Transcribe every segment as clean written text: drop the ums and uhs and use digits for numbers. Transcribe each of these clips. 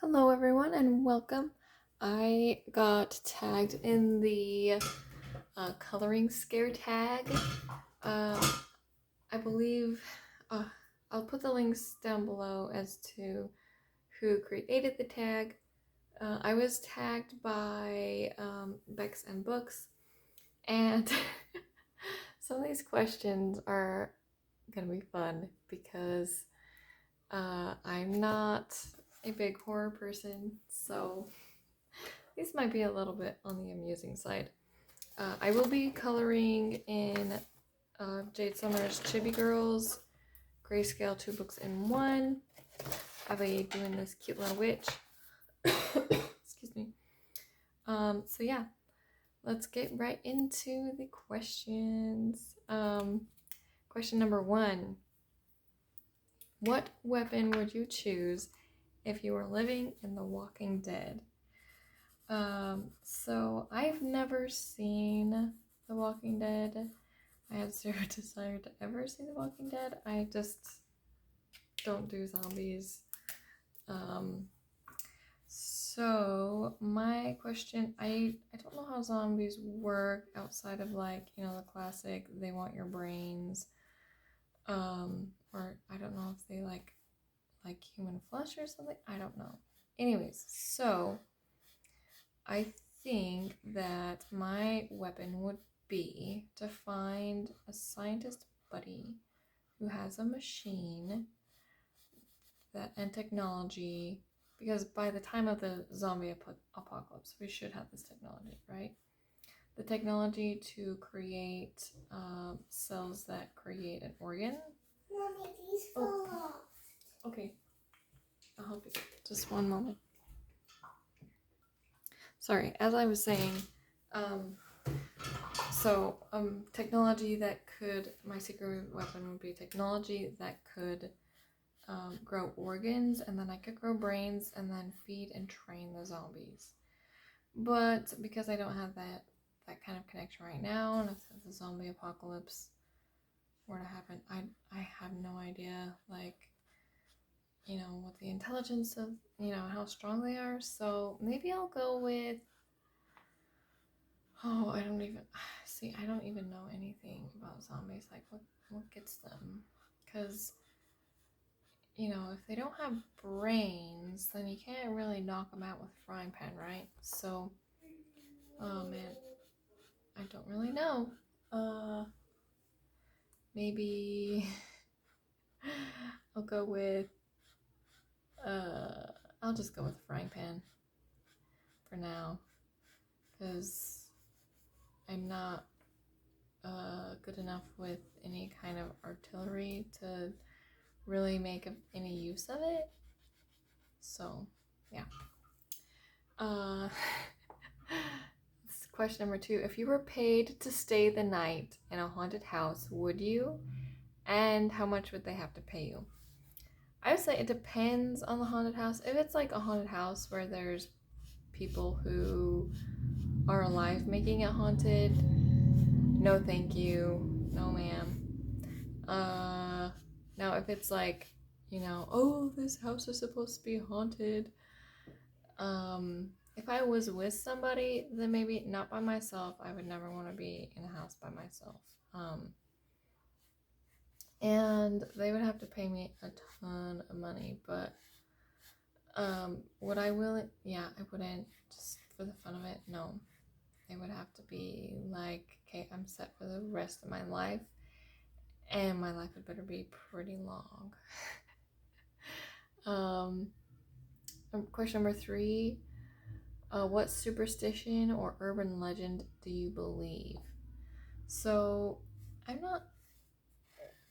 Hello everyone and welcome. I got tagged in the coloring scare tag. I believe I'll put the links down below as to who created the tag. I was tagged by Bex and Books, and some of these questions are gonna be fun because I'm not a big horror person, so these might be a little bit on the amusing side. I will be coloring in Jade Summer's Chibi Girls, Grayscale 2 books in 1. I'll be doing this cute little witch. Excuse me. So yeah, let's get right into the questions. Question number 1. What weapon would you choose if you were living in The Walking Dead? So I've never seen The Walking Dead. I have zero desire to ever see The Walking Dead. I just don't do zombies. So my question, I don't know how zombies work outside of the classic, they want your brains. Or I don't know if they like human flesh or something. I don't know. Anyways, so I think that my weapon would be to find a scientist buddy who has a machine and technology, because by the time of the zombie apocalypse, we should have this technology, right? The technology to create cells that create an organ. Mommy, these fall off. Okay, I'll help you. Just one moment. Sorry, as I was saying, technology that could, my secret weapon would be technology that could grow organs, and then I could grow brains and then feed and train the zombies. But because I don't have that kind of connection right now, and if the zombie apocalypse were to happen, I have no idea, what the intelligence of, how strong they are. So maybe I'll go with, I don't even know anything about zombies, like what gets them, because if they don't have brains, then you can't really knock them out with a frying pan, right? So, oh man, I don't really know. Maybe I'll go with, I'll just go with a frying pan for now, because I'm not good enough with any kind of artillery to really make any use of it. So, yeah. Question number 2. If you were paid to stay the night in a haunted house, would you? And how much would they have to pay you? I would say it depends on the haunted house. If it's like a haunted house where there's people who are alive making it haunted, no thank you. No ma'am. Now if it's like, oh, this house is supposed to be haunted, if I was with somebody, then maybe not by myself. I would never want to be in a house by myself. And they would have to pay me a ton of money, but would I will it? Yeah, I wouldn't, just for the fun of it. No, it would have to be like, okay, I'm set for the rest of my life, and my life had better be pretty long. Question number 3. What superstition or urban legend do you believe? So, I'm not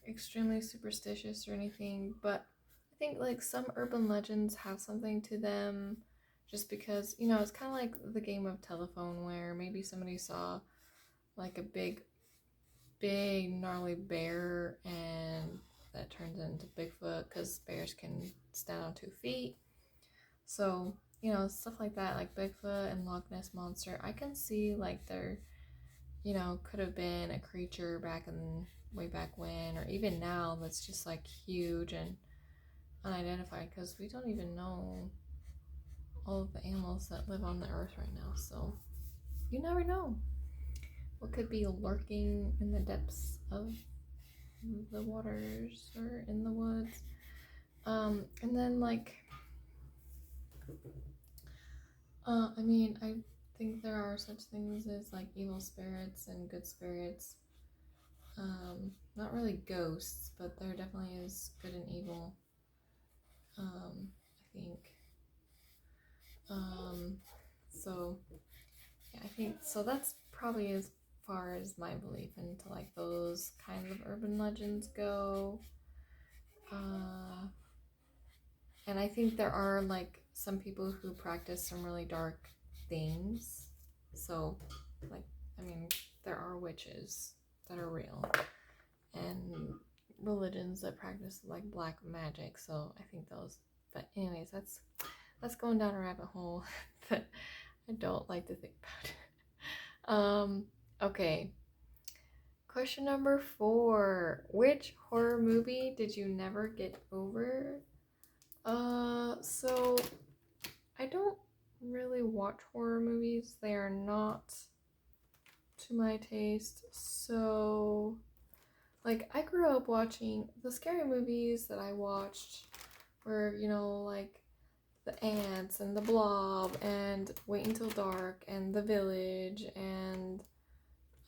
extremely superstitious or anything, but I think like some urban legends have something to them, just because, it's kind of like the game of telephone, where maybe somebody saw like a big gnarly bear, and that turns into Bigfoot because bears can stand on 2 feet. So, stuff like that, like Bigfoot and Loch Ness Monster, I can see like there, could have been a creature way back when, or even now, that's just like huge and unidentified, because we don't even know all of the animals that live on the earth right now, so you never know what could be lurking in the depths of the waters or in the woods. And then like I mean, I think there are such things as like evil spirits and good spirits. Not really ghosts, but there definitely is good and evil. I think. So yeah, I think so. That's probably as far as my belief into like those kinds of urban legends go. And I think there are like some people who practice some really dark things. So, like, I mean, there are witches that are real and religions that practice like black magic. So I think those. But anyways, that's going down a rabbit hole that I don't like to think about. Okay. Question number 4. Which horror movie did you never get over? So I don't really watch horror movies. They are not to my taste. So, like, I grew up watching the scary movies that I watched were, you know, like The Ants and The Blob and Wait Until Dark and The Village and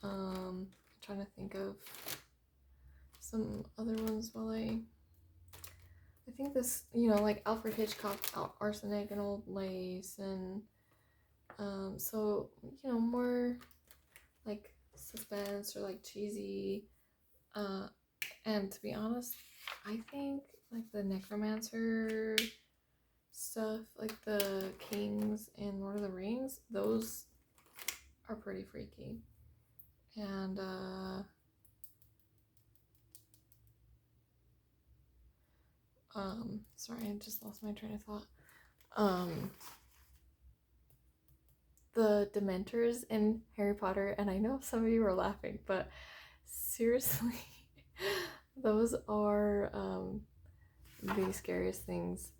I'm trying to think of some other ones while I think this, you know, like Alfred Hitchcock's Arsenic and Old Lace, and so, you know, more like suspense or like cheesy. And to be honest, I think like the necromancer stuff, like the kings in Lord of the Rings, those are pretty freaky. And sorry, I just lost my train of thought. The Dementors in Harry Potter, and I know some of you are laughing, but seriously, those are the scariest things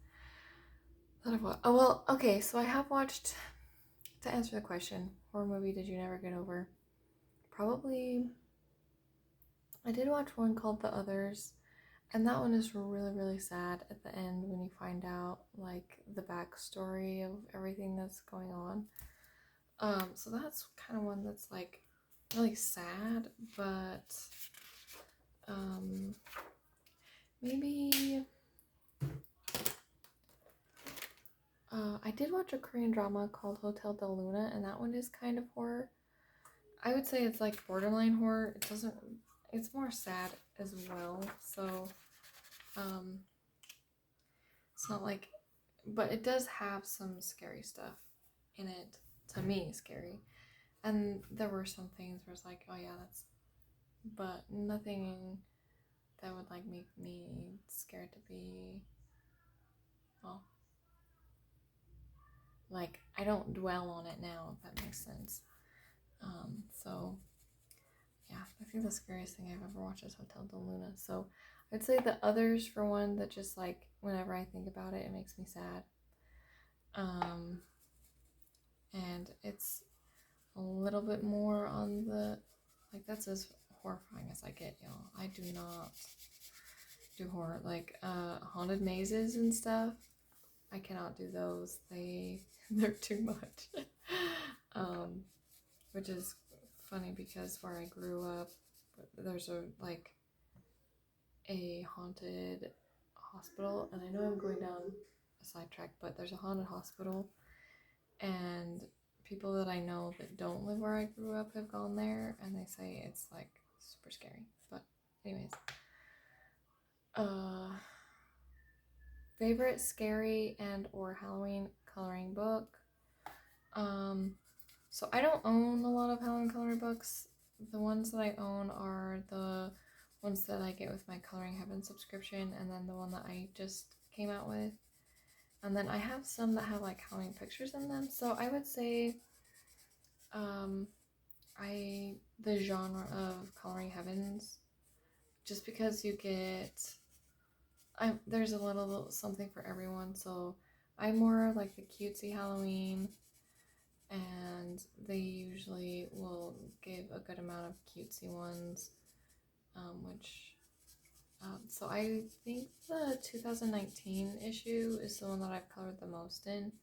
that I've watched. Oh, well, okay, so I have watched, to answer the question, horror movie did you never get over? Probably, I did watch one called The Others, and that one is really, really sad at the end when you find out, like, the backstory of everything that's going on. So that's kind of one that's, like, really sad, but, maybe, I did watch a Korean drama called Hotel Del Luna, and that one is kind of horror. I would say it's, like, borderline horror. It's more sad as well, so, it's not like, but it does have some scary stuff in it, to me, scary. And there were some things where it's like, oh yeah, but nothing that would like make me scared to be, well, like, I don't dwell on it now, if that makes sense. So yeah, I think the scariest thing I've ever watched is Hotel Del Luna. So I'd say The Others for one, that just like whenever I think about it, it makes me sad. And it's a little bit more on the, like, that's as horrifying as I get, y'all. I do not do horror. Like, haunted mazes and stuff, I cannot do those. They're too much. Which is funny because where I grew up, there's a haunted hospital, and I know I'm going down a sidetrack, but there's a haunted hospital, and people that I know that don't live where I grew up have gone there, and they say it's like super scary. But anyways, favorite scary and or Halloween coloring book. So I don't own a lot of Halloween coloring books. The ones that I own are the ones that I get with my Coloring Heaven subscription, and then the one that I just came out with. And then I have some that have like Halloween pictures in them. So I would say the genre of Coloring Heavens, just because you get there's a little something for everyone. So I more like the cutesy Halloween, and they usually will give a good amount of cutesy ones, so I think the 2019 issue is the one that I've colored the most in.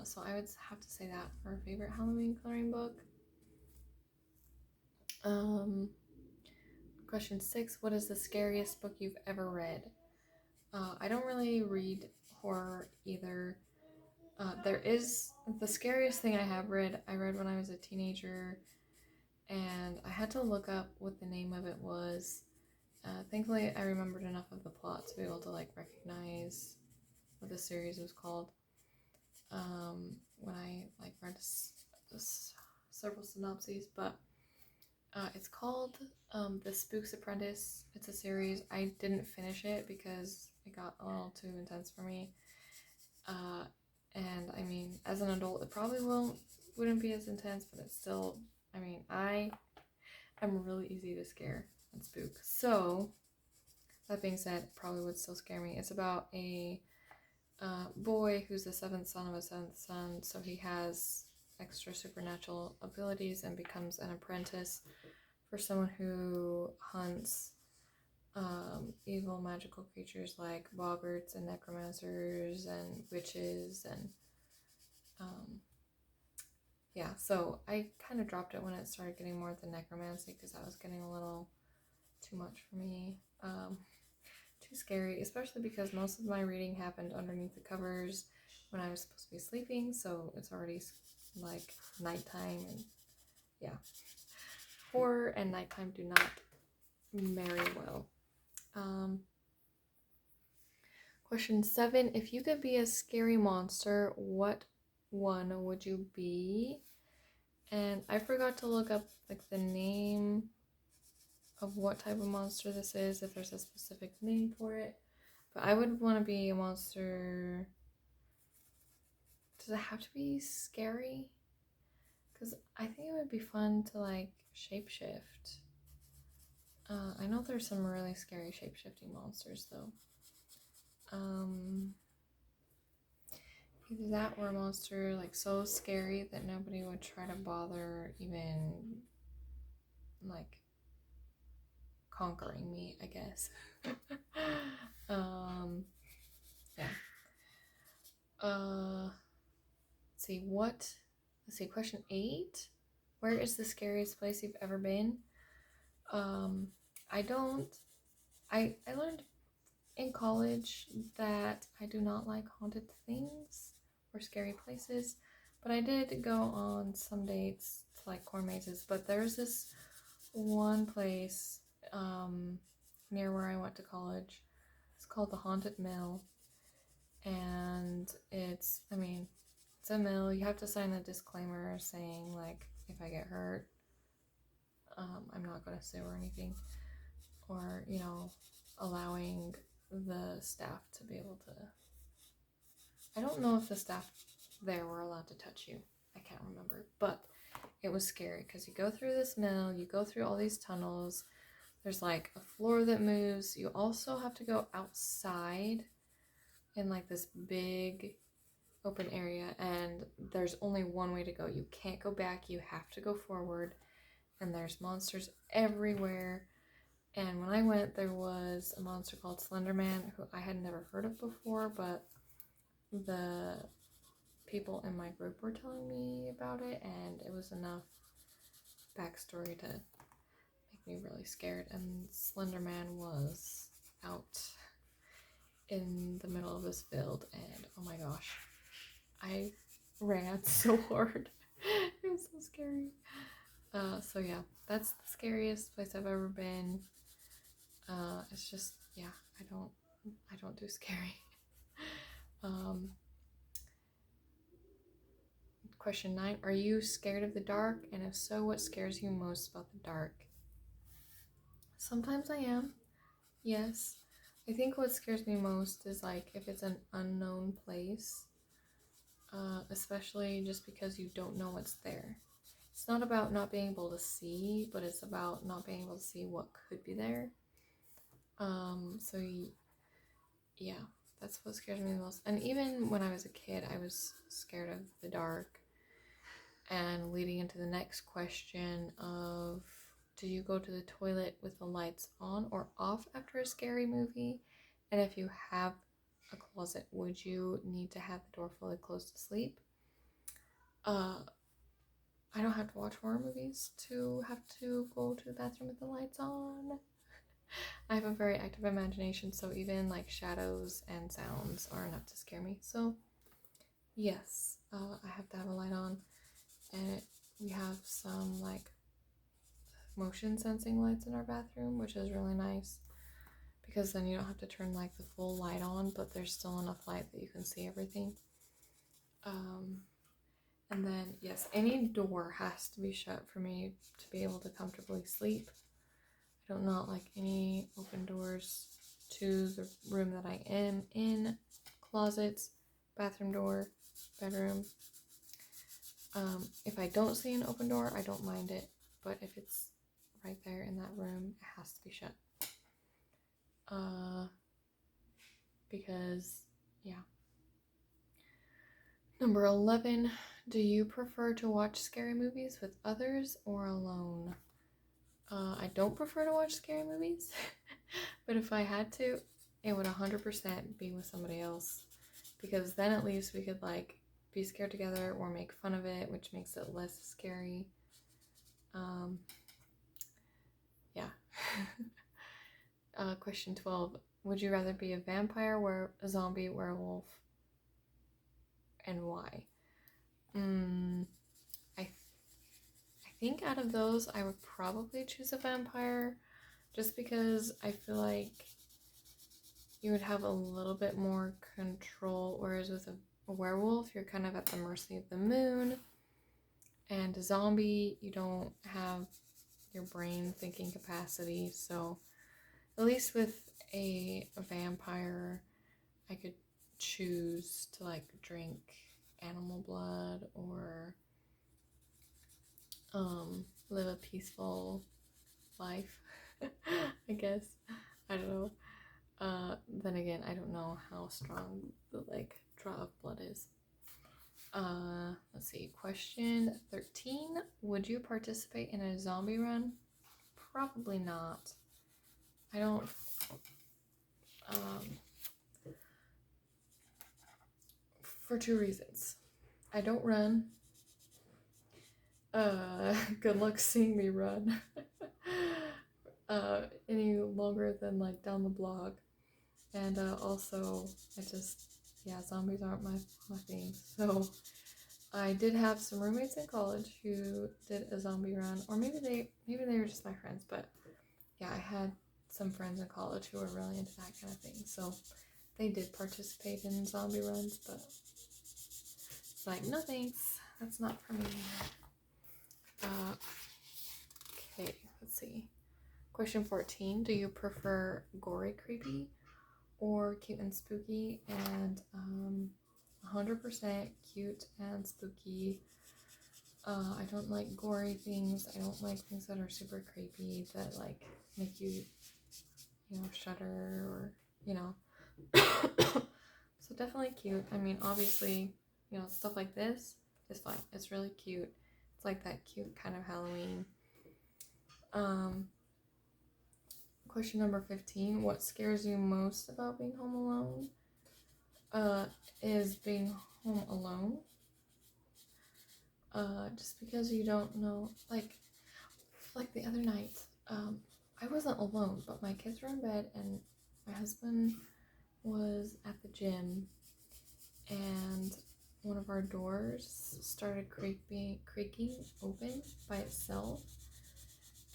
So I would have to say that for a favorite Halloween coloring book. Question 6, what is the scariest book you've ever read? I don't really read horror either. There is the scariest thing I have read. I read when I was a teenager, and I had to look up what the name of it was. Thankfully, I remembered enough of the plot to be able to like recognize what the series was called. When I like read several synopses, but it's called The Spooks Apprentice. It's a series. I didn't finish it because it got a little too intense for me. And I mean, as an adult, it probably wouldn't be as intense, but it's still, I mean, I'm really easy to scare and spook. So, that being said, it probably would still scare me. It's about a boy who's the seventh son of a seventh son, so he has extra supernatural abilities and becomes an apprentice for someone who hunts evil magical creatures like boggarts and necromancers and witches and yeah, so I kind of dropped it when it started getting more of the necromancy because that was getting a little too much for me. Too scary, especially because most of my reading happened underneath the covers when I was supposed to be sleeping, so it's already like nighttime, and yeah, horror and nighttime do not marry well. Question 7, if you could be a scary monster, what one would you be? And I forgot to look up like the name of what type of monster this is, if there's a specific name for it. But I would want to be a monster. Does it have to be scary? Because I think it would be fun to like shapeshift. I know there's some really scary shapeshifting monsters though. Either that or a monster like so scary that nobody would try to bother even like conquering me, I guess. Yeah. Let's see, question 8. Where is the scariest place you've ever been? I learned in college that I do not like haunted things or scary places, but I did go on some dates to like corn mazes. But there's this one place near where I went to college. It's called the Haunted Mill, and it's a mill. You have to sign a disclaimer saying like if I get hurt, I'm not going to sue or anything, or allowing the staff to be able to. I don't know if the staff there were allowed to touch you. I can't remember, but it was scary because you go through this mill, you go through all these tunnels. There's like a floor that moves. You also have to go outside in like this big open area, and there's only one way to go. You can't go back, you have to go forward, and there's monsters everywhere. And when I went, there was a monster called Slenderman, who I had never heard of before, but the people in my group were telling me about it, and it was enough backstory to make me really scared. And Slenderman was out in the middle of this field, and oh my gosh, I ran so hard. It was so scary. So yeah, that's the scariest place I've ever been. It's just, yeah, I don't do scary. Question 9, are you scared of the dark? And if so, what scares you most about the dark? Sometimes I am, yes. I think what scares me most is like if it's an unknown place, especially just because you don't know what's there. It's not about not being able to see, but it's about not being able to see what could be there. So yeah, That's what scares me the most. And even when I was a kid, I was scared of the dark. And leading into the next question of, do you go to the toilet with the lights on or off after a scary movie? And if you have a closet, would you need to have the door fully closed to sleep? I don't have to watch horror movies to have to go to the bathroom with the lights on. I have a very active imagination, so even like shadows and sounds are enough to scare me. So yes, I have to have a light on, and we have some like motion sensing lights in our bathroom, which is really nice because then you don't have to turn like the full light on, but there's still enough light that you can see everything. And then yes, any door has to be shut for me to be able to comfortably sleep. I don't not like any open doors to the room that I am in, closets, bathroom door, bedroom. If I don't see an open door, I don't mind it, but if it's right there in that room, it has to be shut. Because, yeah. Number 11, do you prefer to watch scary movies with others or alone? I don't prefer to watch scary movies, but if I had to, it would 100% be with somebody else, because then at least we could like be scared together or make fun of it, which makes it less scary. Yeah. Question 12, would you rather be a vampire or a zombie, werewolf, and why? I think out of those, I would probably choose a vampire, just because I feel like you would have a little bit more control, whereas with a werewolf, you're kind of at the mercy of the moon, and a zombie, you don't have your brain thinking capacity, so at least with a vampire, I could choose to like drink animal blood or live a peaceful life. I guess. I don't know. Then again, I don't know how strong the like draw of blood is. Let's see. Question 13. Would you participate in a zombie run? Probably not. I don't. For two reasons. I don't run. Good luck seeing me run any longer than like down the block. And also, zombies aren't my thing. So I did have some roommates in college who did a zombie run, or maybe they were just my friends, but yeah, I had some friends in college who were really into that kind of thing. So they did participate in zombie runs, but it's like, no thanks, that's not for me. Okay, let's see. Question 14, do you prefer gory, creepy, or cute and spooky? And 100% cute and spooky. I don't like gory things. I don't like things that are super creepy that like make you, shudder or, So definitely cute. I mean, obviously, stuff like this is fine. It's really cute. It's like that cute kind of Halloween. Question number 15. What scares you most about being home alone? Is being home alone. Just because you don't know, like the other night, I wasn't alone, but my kids were in bed and my husband was at the gym, and one of our doors started creaking open by itself,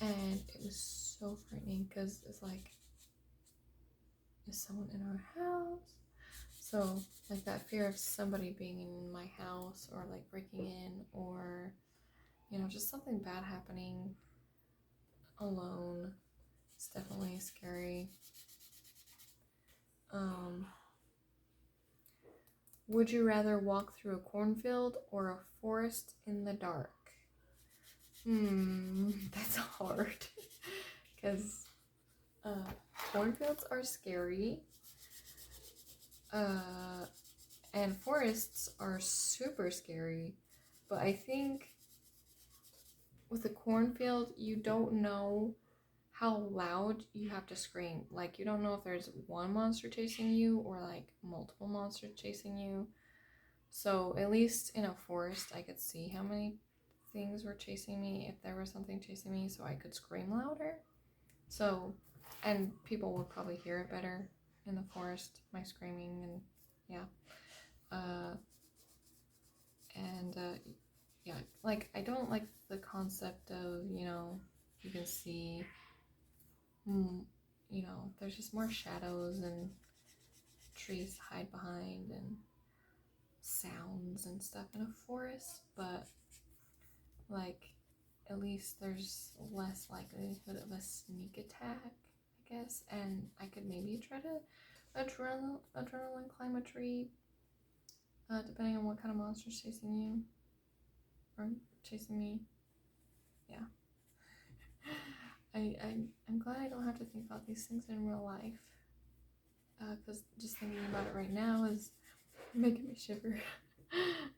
and it was so frightening because it's like, is someone in our house? So like that fear of somebody being in my house or like breaking in, or just something bad happening alone. It's definitely scary. Would you rather walk through a cornfield or a forest in the dark? That's hard. Because cornfields are scary. And forests are super scary, but I think with a cornfield, you don't know how loud you have to scream. Like, you don't know if there's one monster chasing you or like multiple monsters chasing you. So at least in a forest, I could see how many things were chasing me if there was something chasing me, so I could scream louder. So, and people would probably hear it better in the forest, my screaming, and yeah. Yeah, like, I don't like the concept of, you can see, there's just more shadows and trees to hide behind and sounds and stuff in a forest, but like, at least there's less likelihood of a sneak attack, I guess, and I could maybe try to adrenaline climb a tree, depending on what kind of monster's chasing you, or chasing me. Yeah. I'm glad I don't have to think about these things in real life, because just thinking about it right now is making me shiver.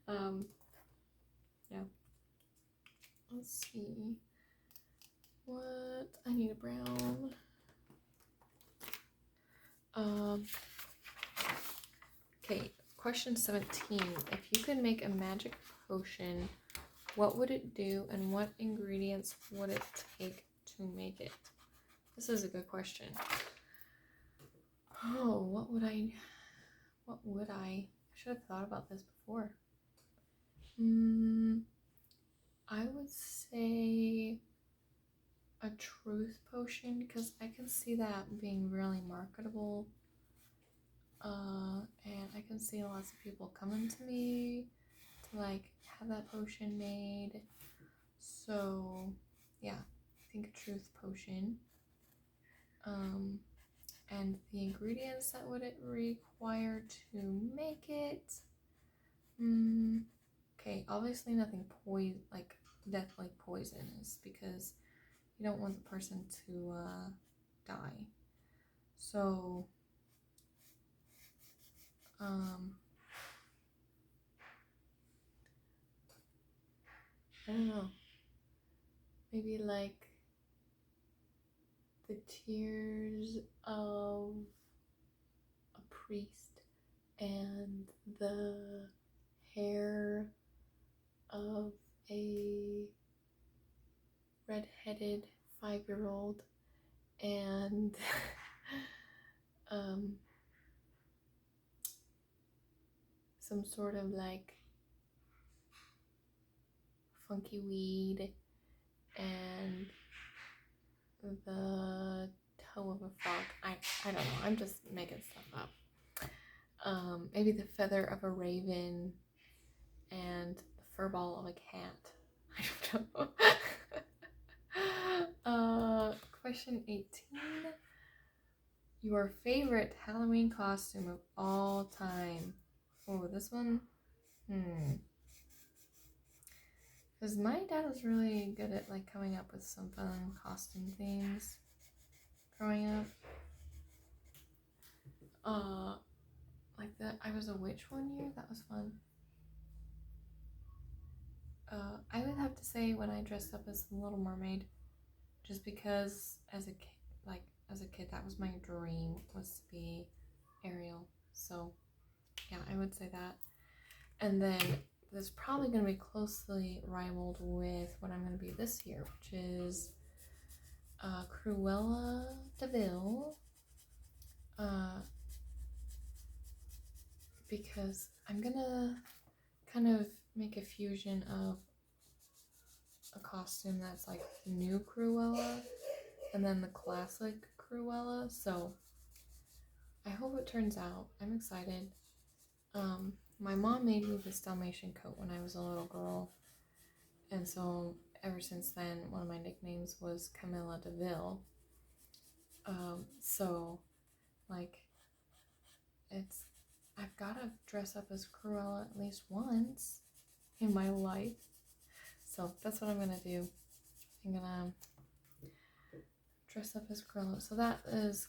Yeah. Let's see. What? I need a brown. Okay, question 17. If you could make a magic potion, what would it do and what ingredients would it take to make it? This is a good question. Oh, what would I should have thought about this before. I would say a truth potion, because I can see that being really marketable. And I can see lots of people coming to me to like have that potion made. So yeah, I think a truth potion. And the ingredients that would it require to make it? Okay, obviously nothing deathly poisonous, because you don't want the person to die. So I don't know. Maybe like the tears of a priest and the hair of a red-headed 5-year-old and some sort of like funky weed and the toe of a frog. I don't know. I'm just making stuff up. Maybe the feather of a raven and the fur ball of a cat. I don't know. Question 18. Your favorite Halloween costume of all time. Oh, this one? Because my dad was really good at like coming up with some fun costume themes growing up. Like that I was a witch one year. That was fun. I would have to say when I dressed up as the Little Mermaid, just because as a kid that was my dream, was to be Ariel. So yeah, I would say that. And then this is probably going to be closely rivaled with what I'm going to be this year, which is Cruella de Vil. Because I'm gonna kind of make a fusion of a costume that's like new Cruella and then the classic Cruella. So I hope it turns out. I'm excited. My mom made me this Dalmatian coat when I was a little girl, and so ever since then one of my nicknames was Camilla de Vil. So like I've got to dress up as Cruella at least once in my life. So that's what I'm going to do. I'm going to dress up as Cruella. So that is,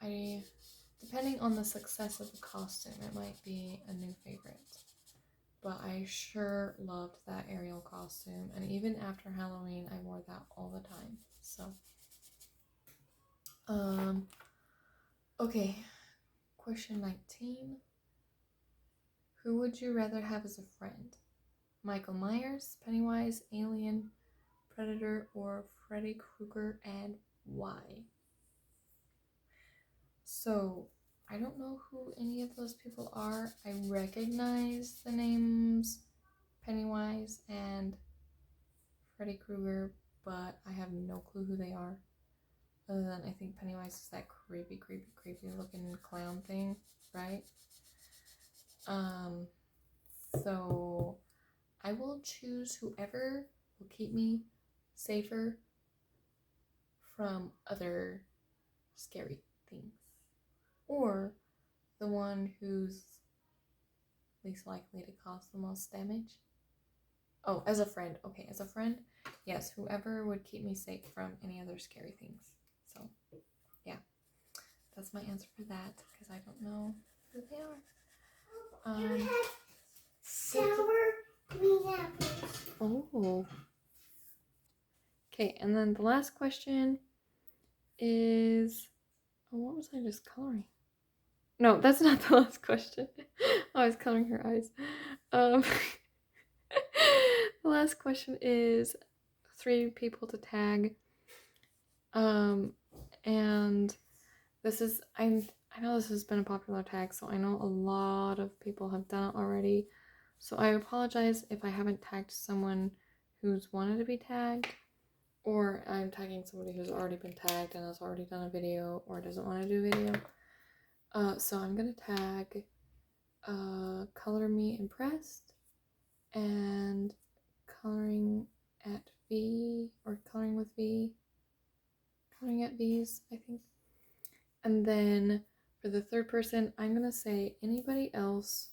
I depending on the success of the costume, it might be a new favorite. But I sure loved that Ariel costume, and even after Halloween, I wore that all the time. So, okay, question 19. Who would you rather have as a friend? Michael Myers, Pennywise, Alien, Predator, or Freddy Krueger, and why? So, I don't know who any of those people are. I recognize the names Pennywise and Freddy Krueger, but I have no clue who they are. Other than I think Pennywise is that creepy looking clown thing, right? So I will choose whoever will keep me safer from other scary things. Or the one who's least likely to cause the most damage. Oh, as a friend. Okay, as a friend, yes, whoever would keep me safe from any other scary things. So, yeah, that's my answer for that, because I don't know who they are. Sour green apples. Oh. Okay, and then the last question is... Oh, what was I just coloring? No, that's not the last question. I was coloring her eyes. The last question is 3 people to tag. And this is... I know this has been a popular tag, so I know a lot of people have done it already. So I apologize if I haven't tagged someone who's wanted to be tagged, or I'm tagging somebody who's already been tagged and has already done a video or doesn't want to do a video. So I'm gonna tag Color Me Impressed and Coloring at V, or Coloring with V. Coloring at V's, I think. And then for the third person, I'm gonna say anybody else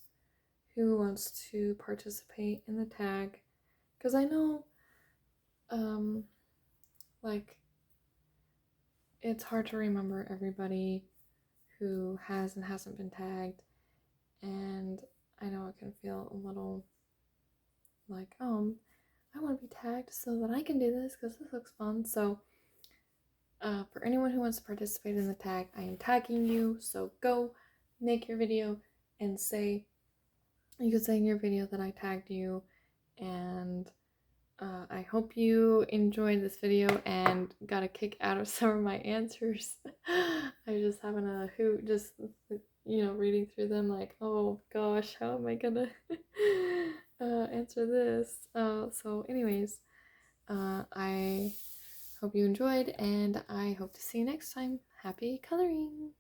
who wants to participate in the tag, because I know like it's hard to remember everybody who has and hasn't been tagged, and I know it can feel a little like, oh, I want to be tagged so that I can do this because this looks fun. So for anyone who wants to participate in the tag, I am tagging you, so go make your video and say, you could say in your video that I tagged you. And I hope you enjoyed this video and got a kick out of some of my answers. I was just having a hoot, just, reading through them like, oh gosh, how am I gonna answer this? So anyways, I hope you enjoyed, and I hope to see you next time. Happy coloring!